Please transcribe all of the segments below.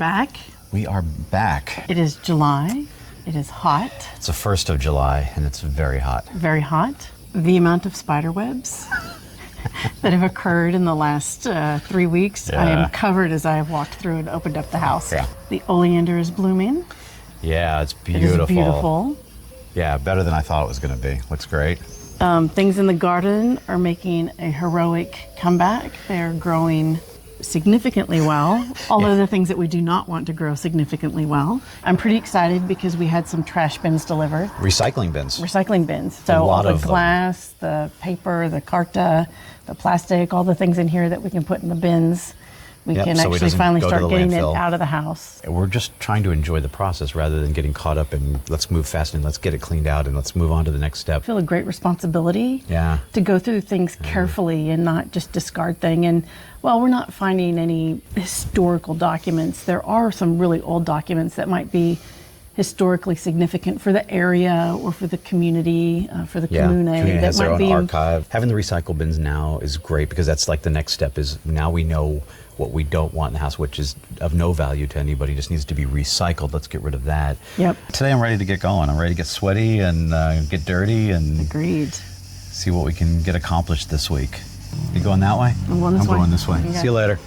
back. We are back. It is July. It is hot. It's the 1st of July and it's very hot. Very hot. The amount of spider webs that have occurred in the last 3 weeks, I am covered as I have walked through and opened up the house. Yeah. The oleander is blooming. Yeah, it's beautiful. It is beautiful. Yeah, better than I thought it was going to be. Looks great. Things in the garden are making a heroic comeback. They're growing significantly well. All of the things that we do not want to grow significantly well. I'm pretty excited because we had some trash bins delivered. Recycling bins. Recycling bins. So all the glass, the paper, the carta, the plastic, all the things in here that we can put in the bins. We can actually finally start getting it out of the house. We're just trying to enjoy the process rather than getting caught up in let's move fast and let's get it cleaned out and let's move on to the next step. I feel a great responsibility to go through things carefully and not just discard things. And well, we're not finding any historical documents. There are some really old documents that might be historically significant for the area or for the community, for the comune. Community has that their might own be archive. Having the recycle bins now is great because that's like the next step is now we know what we don't want in the house, which is of no value to anybody, just needs to be recycled. Let's get rid of that. Yep. Today I'm ready to get going. I'm ready to get sweaty and get dirty and Agreed. See what we can get accomplished this week. You going that way? I'm going this way. I'm going this way. Okay. See you later.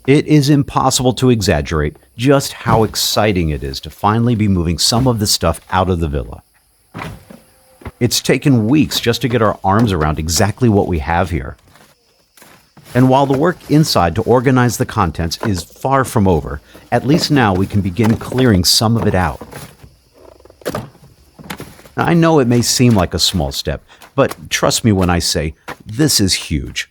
It is impossible to exaggerate just how exciting it is to finally be moving some of the stuff out of the villa. It's taken weeks just to get our arms around exactly what we have here. And while the work inside to organize the contents is far from over, at least now we can begin clearing some of it out. Now, I know it may seem like a small step, but trust me when I say this is huge.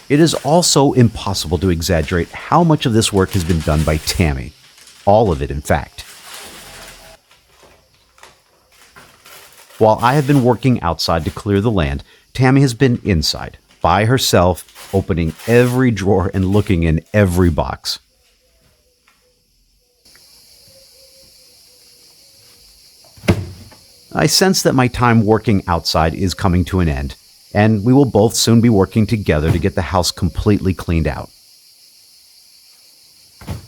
It is also impossible to exaggerate how much of this work has been done by Tammy. All of it, in fact. While I have been working outside to clear the land, Tammy has been inside, by herself, opening every drawer and looking in every box. I sense that my time working outside is coming to an end, and we will both soon be working together to get the house completely cleaned out.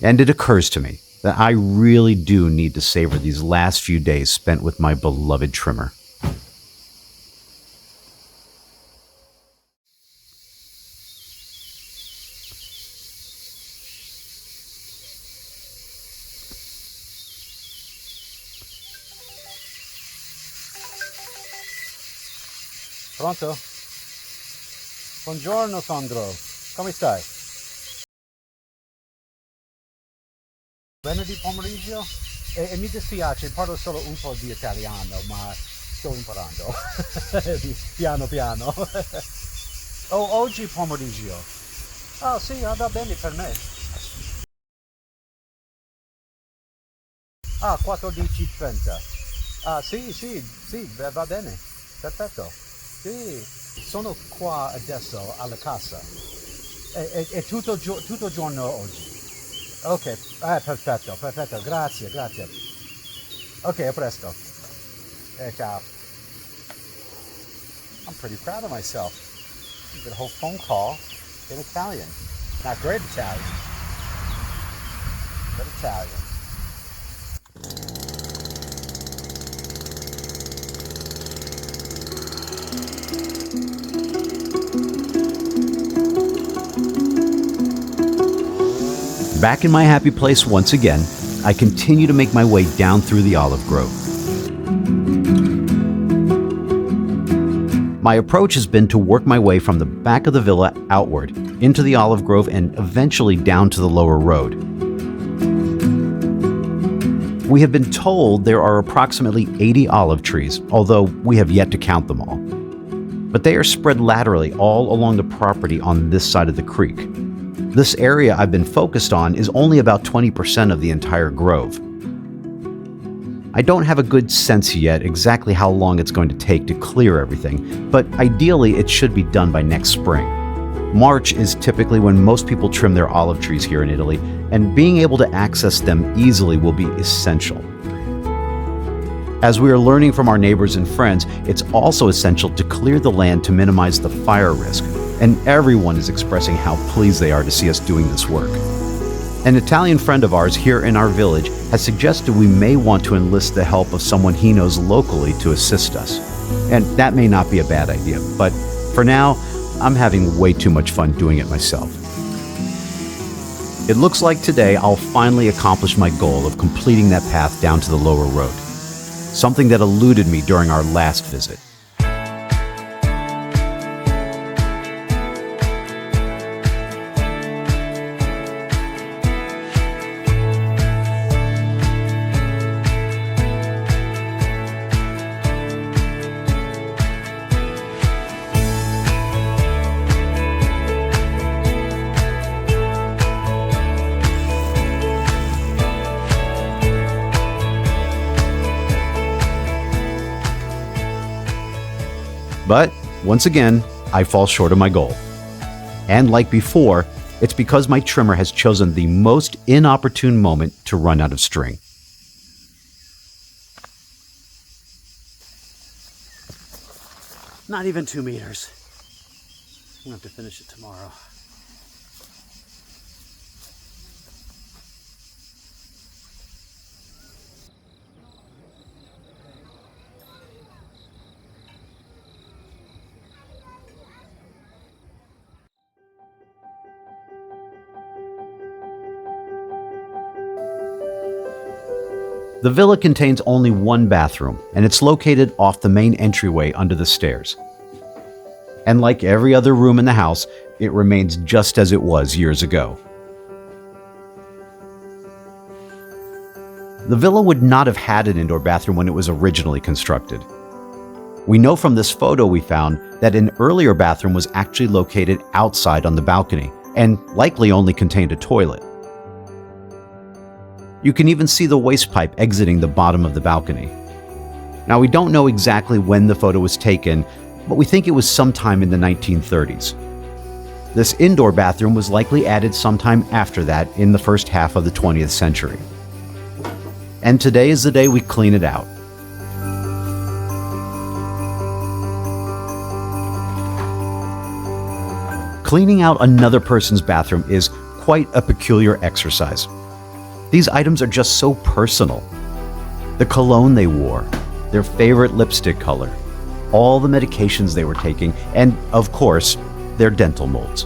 And it occurs to me that I really do need to savor these last few days spent with my beloved trimmer. Pronto? Buongiorno Sandro, come stai? Venerdì pomeriggio? E mi dispiace, parlo solo un po' di italiano, ma sto imparando. Piano piano. Oggi pomeriggio. Ah sì, va bene per me. Ah, 14:30. Ah sì, va bene. Perfetto. Sì, sono qua adesso alla casa. È tutto giorno oggi. Ok, perfetto, grazie. Ok, a presto. Ciao. I'm pretty proud of myself. I did a whole phone call in Italian. Not great Italian, but Italian. Back in my happy place once again, I continue to make my way down through the olive grove. My approach has been to work my way from the back of the villa outward, into the olive grove, and eventually down to the lower road. We have been told there are approximately 80 olive trees, although we have yet to count them all. But they are spread laterally all along the property on this side of the creek. This area I've been focused on is only about 20% of the entire grove. I don't have a good sense yet exactly how long it's going to take to clear everything, but ideally it should be done by next spring. March is typically when most people trim their olive trees here in Italy, and being able to access them easily will be essential. As we are learning from our neighbors and friends, it's also essential to clear the land to minimize the fire risk, and everyone is expressing how pleased they are to see us doing this work. An Italian friend of ours here in our village has suggested we may want to enlist the help of someone he knows locally to assist us. And that may not be a bad idea, but for now, I'm having way too much fun doing it myself. It looks like today I'll finally accomplish my goal of completing that path down to the lower road, something that eluded me during our last visit. But once again, I fall short of my goal. And like before, it's because my trimmer has chosen the most inopportune moment to run out of string. Not even 2 meters. I'm gonna have to finish it tomorrow. The villa contains only one bathroom, and it's located off the main entryway under the stairs. And like every other room in the house, it remains just as it was years ago. The villa would not have had an indoor bathroom when it was originally constructed. We know from this photo we found that an earlier bathroom was actually located outside on the balcony, and likely only contained a toilet. You can even see the waste pipe exiting the bottom of the balcony. Now, we don't know exactly when the photo was taken, but we think it was sometime in the 1930s. This indoor bathroom was likely added sometime after that in the first half of the 20th century. And today is the day we clean it out. Cleaning out another person's bathroom is quite a peculiar exercise. These items are just so personal. The cologne they wore, their favorite lipstick color, all the medications they were taking, and, of course, their dental molds.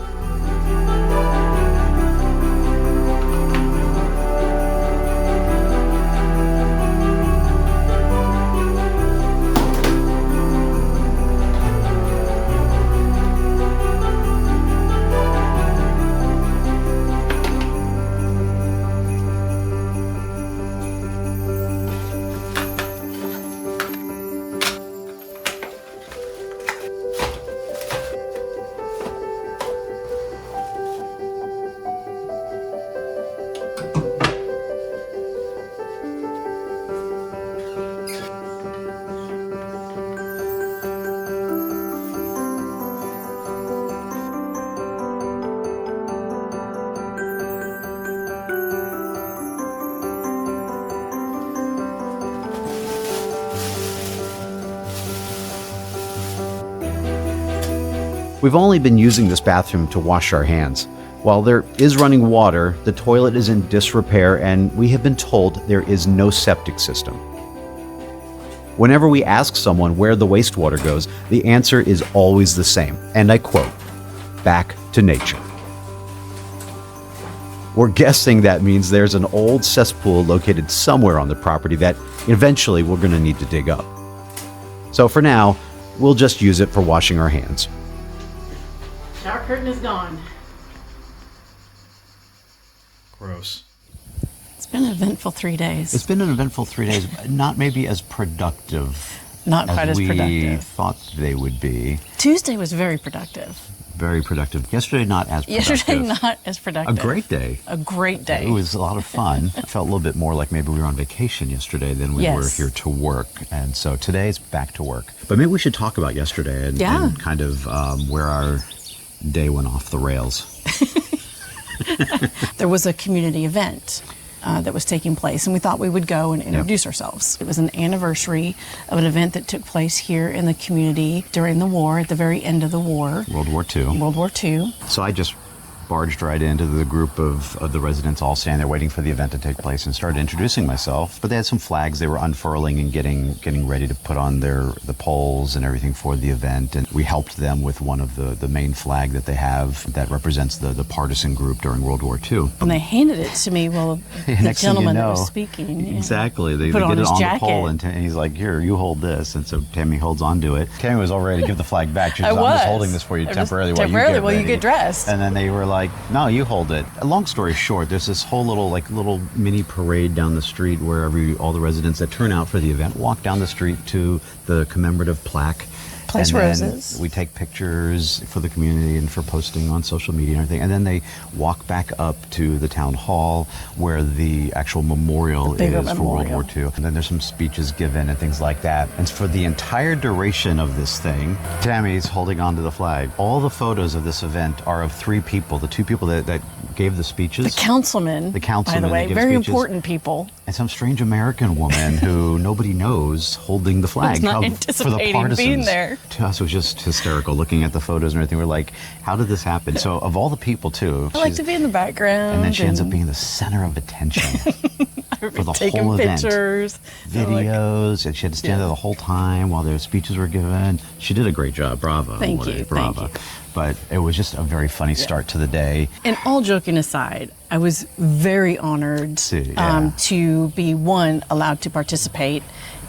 We've only been using this bathroom to wash our hands. While there is running water, the toilet is in disrepair, and we have been told there is no septic system. Whenever we ask someone where the wastewater goes, the answer is always the same, and I quote, "Back to nature." We're guessing that means there's an old cesspool located somewhere on the property that eventually we're going to need to dig up. So for now, We'll just use it for washing our hands. Shower curtain is gone. Gross. It's been an eventful 3 days. It's been an eventful 3 days, not maybe as productive Not quite as we productive. thought they would be. Tuesday was very productive. Very productive. Yesterday, not as productive. Yesterday, not as A productive. great day. A great day. It was a lot of fun. It felt a little bit more like maybe we were on vacation yesterday than we were Yes. here to work. And so today's back to work. But maybe we should talk about yesterday and, Yeah. and kind of where our day went off the rails. There was a community event that was taking place, and we thought we would go and introduce ourselves. It was an anniversary of an event that took place here in the community during the war, at the very end of the war, World War II. World War II. So I just barged right into the group of the residents all standing there waiting for the event to take place and started introducing myself. But they had some flags they were unfurling and getting ready to put on the poles and everything for the event. And we helped them with one of the main flag that they have that represents the partisan group during World War II. And they handed it to me, the Next thing you gentleman that know, was speaking. yeah. Exactly. They Put get on it his on jacket. the pole and he's like, here, you hold this. And so Tammy holds on to it. Tammy was all ready to give the flag back. She I was, I'm just was. holding this for you I'm just temporarily temporarily while you ready." get dressed. And then they were like, no, you hold it. Long story short, there's this whole little mini parade down the street where all the residents that turn out for the event walk down the street to the commemorative plaque. Place and roses. Then we take pictures for the community and for posting on social media and everything. And then they walk back up to the town hall where the actual memorial The bigger is for World memorial. War II. And then there's some speeches given and things like that. And for the entire duration of this thing, Tammy's holding on to the flag. All the photos of this event are of three people, the two people that gave the speeches. The councilman, The councilman by the way, that gives very speeches. important people. And some strange American woman who nobody knows holding the flag not for the anticipating partisans. being there. To us, it was just hysterical looking at the photos and everything. We're like, how did this happen? So, of all the people, too, I like to be in the background. and then she ends up being the center of attention for the taking whole event. pictures. Videos, and she had to stand there the whole time while their speeches were given. She did a great job. Bravo. Thank you, thank Bravo. you. But it was just a very funny start to the day. And all joking aside, I was very honored to be, one, allowed to participate,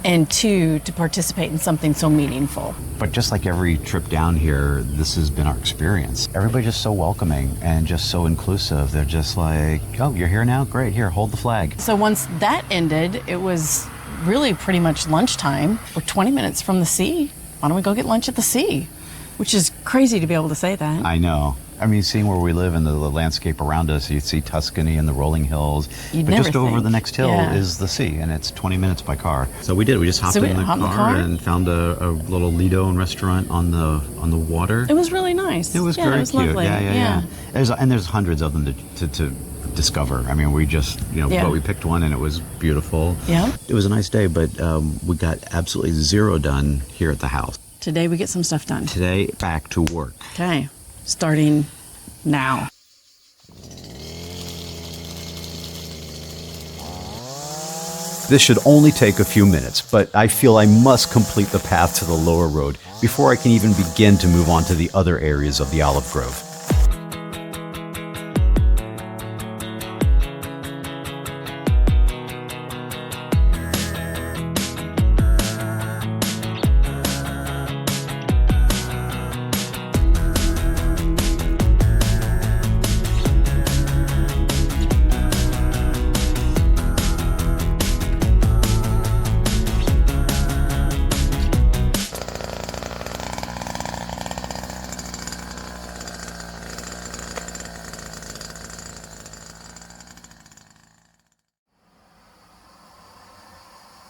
and two, to participate in something so meaningful. But just like every trip down here, this has been our experience. Everybody's just so welcoming and just so inclusive. They're just like, oh, you're here now? Great, here, hold the flag. So once that ended, it was really pretty much lunchtime. We're 20 minutes from the sea. Why don't we go get lunch at the sea? Which is crazy to be able to say that. I know. I mean, seeing where we live and the landscape around us, you see Tuscany and the rolling hills. You'd but never just over think. the next hill Yeah. is the sea, and it's 20 minutes by car. So we did. We just hopped So we in the hopped in the car car? and found a little Lido restaurant on the water. It was really nice. It was yeah, very it was cute. Lovely. Yeah. There's hundreds of them to discover. I mean, we just, Yeah. but we picked one and it was beautiful. Yeah. It was a nice day, but we got absolutely zero done here at the house. Today we get some stuff done. Today, back to work. Okay, starting now. This should only take a few minutes, but I feel I must complete the path to the lower road before I can even begin to move on to the other areas of the olive grove.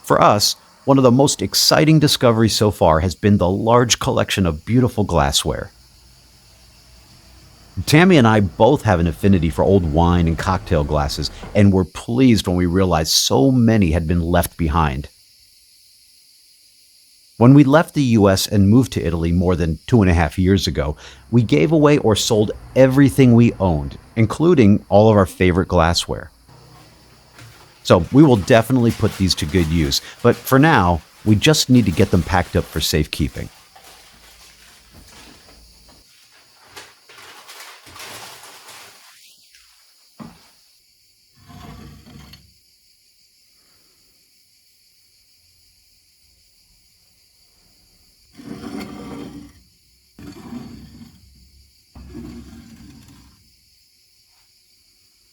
For us, one of the most exciting discoveries so far has been the large collection of beautiful glassware. Tammy and I both have an affinity for old wine and cocktail glasses, and were pleased when we realized so many had been left behind. When we left the US and moved to Italy more than 2.5 years ago, we gave away or sold everything we owned, including all of our favorite glassware. So we will definitely put these to good use, but for now, we just need to get them packed up for safekeeping.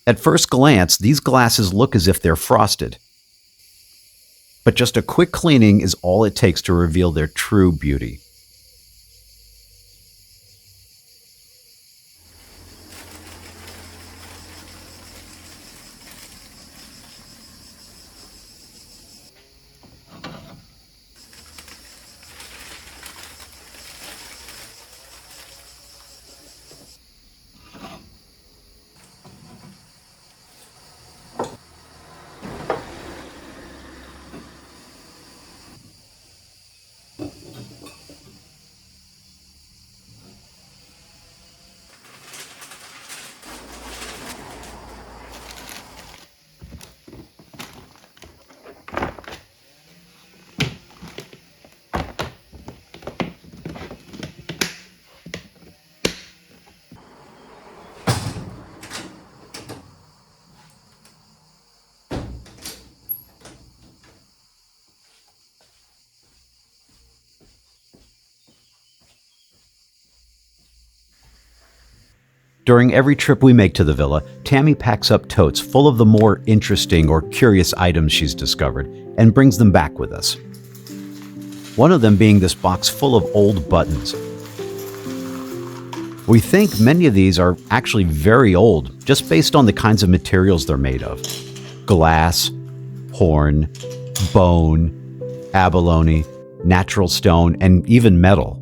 At first glance, these glasses look as if they're frosted. But just a quick cleaning is all it takes to reveal their true beauty. During every trip we make to the villa, Tammy packs up totes full of the more interesting or curious items she's discovered and brings them back with us. One of them being this box full of old buttons. We think many of these are actually very old, just based on the kinds of materials they're made of. Glass, horn, bone, abalone, natural stone, and even metal.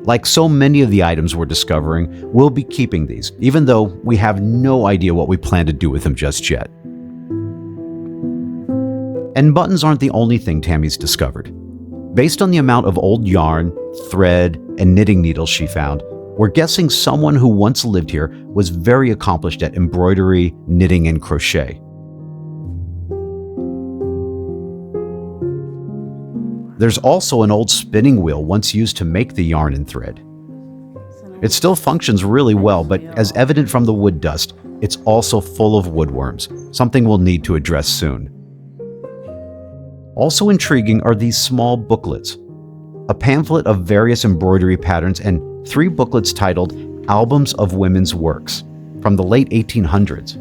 Like so many of the items we're discovering, we'll be keeping these, even though we have no idea what we plan to do with them just yet. And buttons aren't the only thing Tammy's discovered. Based on the amount of old yarn, thread, and knitting needles she found, we're guessing someone who once lived here was very accomplished at embroidery, knitting, and crochet. There's also an old spinning wheel once used to make the yarn and thread. It still functions really well, but as evident from the wood dust, it's also full of woodworms, something we'll need to address soon. Also intriguing are these small booklets, a pamphlet of various embroidery patterns and 3 booklets titled Albums of Women's Works from the late 1800s.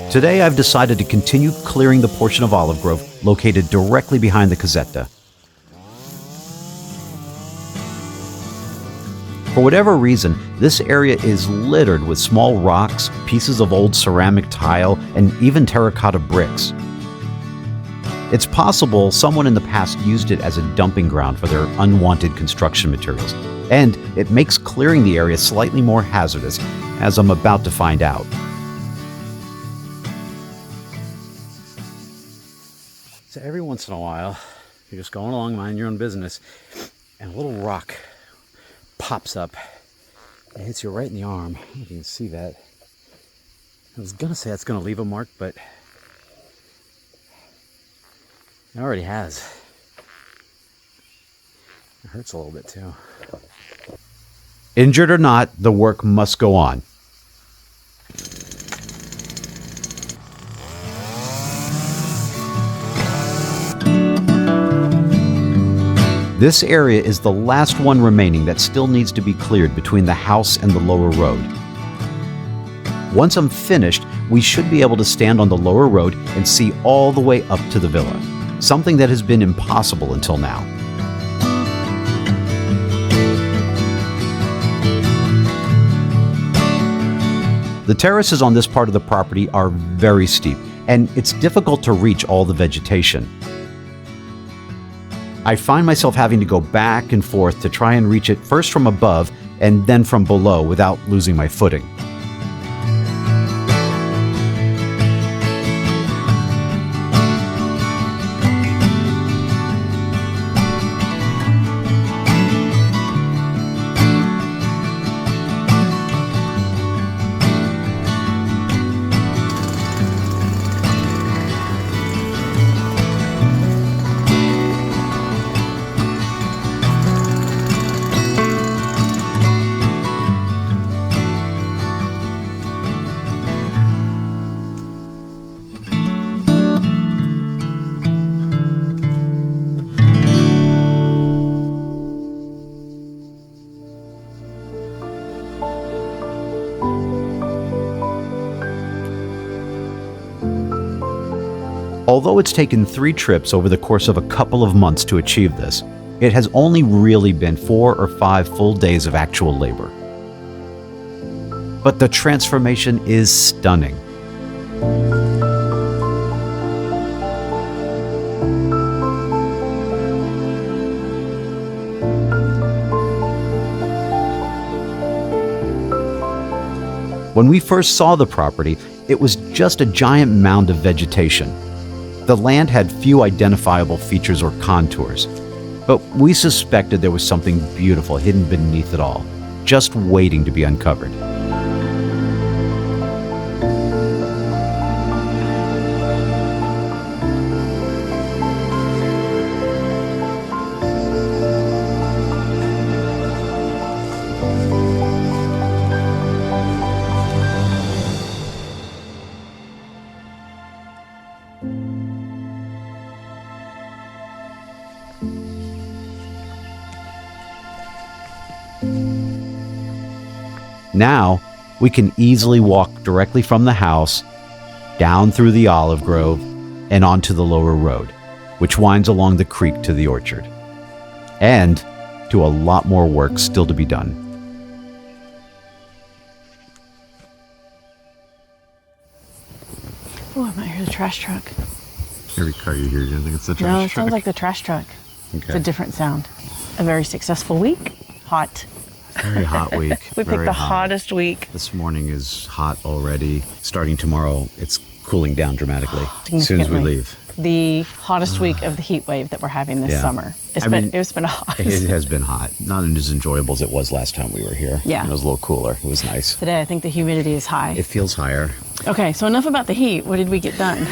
Today I've decided to continue clearing the portion of olive grove located directly behind the casetta. For whatever reason, this area is littered with small rocks, pieces of old ceramic tile, and even terracotta bricks. It's possible someone in the past used it as a dumping ground for their unwanted construction materials, and it makes clearing the area slightly more hazardous, as I'm about to find out. So every once in a while, you're just going along, minding your own business, and a little rock pops up and hits you right in the arm. I don't know if you can see that. I was gonna say that's gonna leave a mark, but it already has. It hurts a little bit too. Injured or not, the work must go on. This area is the last one remaining that still needs to be cleared between the house and the lower road. Once I'm finished, we should be able to stand on the lower road and see all the way up to the villa, something that has been impossible until now. The terraces on this part of the property are very steep, and it's difficult to reach all the vegetation. I find myself having to go back and forth to try and reach it first from above and then from below without losing my footing. Although it's taken 3 trips over the course of a couple of months to achieve this, it has only really been 4 or 5 full days of actual labor. But the transformation is stunning. When we first saw the property, it was just a giant mound of vegetation. The land had few identifiable features or contours, but we suspected there was something beautiful hidden beneath it all, just waiting to be uncovered. Now, we can easily walk directly from the house, down through the olive grove, and onto the lower road, which winds along the creek to the orchard. And to a lot more work still to be done. Oh, I might hear the trash truck. Every car you hear, you think it's the trash No, it truck? sounds like the trash truck. Okay. It's a different sound. A very successful week. Hot. Very hot week. We picked Very the hot. hottest week. This morning is hot already. Starting tomorrow, it's cooling down dramatically as soon as we Significantly. leave. The hottest week of the heat wave that we're having this Yeah. summer. I mean, It's been hot. It has been hot. Not as enjoyable as it was last time we were here. Yeah. It was a little cooler. It was nice. Today, I think the humidity is high. It feels higher. Okay, so enough about the heat. What did we get done?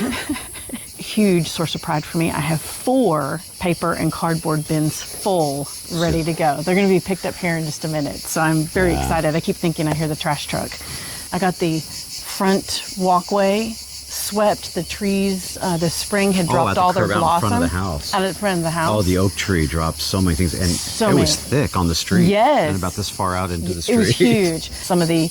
Huge source of pride for me. I have 4 paper and cardboard bins full, ready to go. They're going to be picked up here in just a minute, so I'm very excited. I keep thinking I hear the trash truck. I got the front walkway swept. The trees, the spring had dropped at the all their curb out in blossom. front of the house. Out of front of the house. Oh, the oak tree dropped so many things. And So it was many. thick on the street. Yes. And about this far out into the street. It was huge. Some of the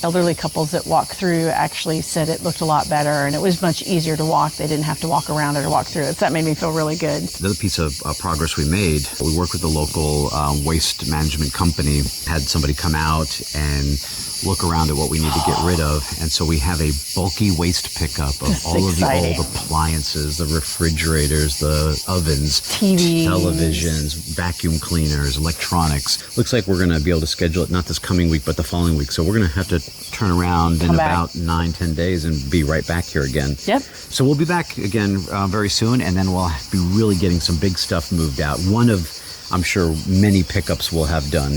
elderly couples that walked through actually said it looked a lot better and it was much easier to walk. They didn't have to walk around it or walk through it. So that made me feel really good. The other piece of progress we made, we worked with the local waste management company, had somebody come out and look around at what we need to get rid of. And so we have a bulky waste pickup of That's all exciting. of the old appliances, the refrigerators, the ovens, TVs, televisions, vacuum cleaners, electronics. Looks like we're going to be able to schedule it not this coming week, but the following week. So we're going to have to turn around in Come back. about 9-10 days and be right back here again. Yep. So we'll be back again very soon, and then we'll be really getting some big stuff moved out. One of, I'm sure, many pickups we'll have done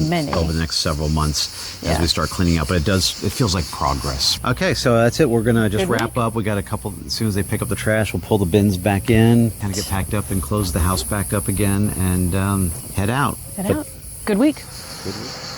many. over the next several months as Yeah. we start cleaning up. But it feels like progress. Okay, so that's it. We're gonna just Good wrap week. up. We got a couple. As soon as they pick up the trash, we'll pull the bins back in, kind of get packed up, and close the house back up again, and head out. Head out. Good week. Good week.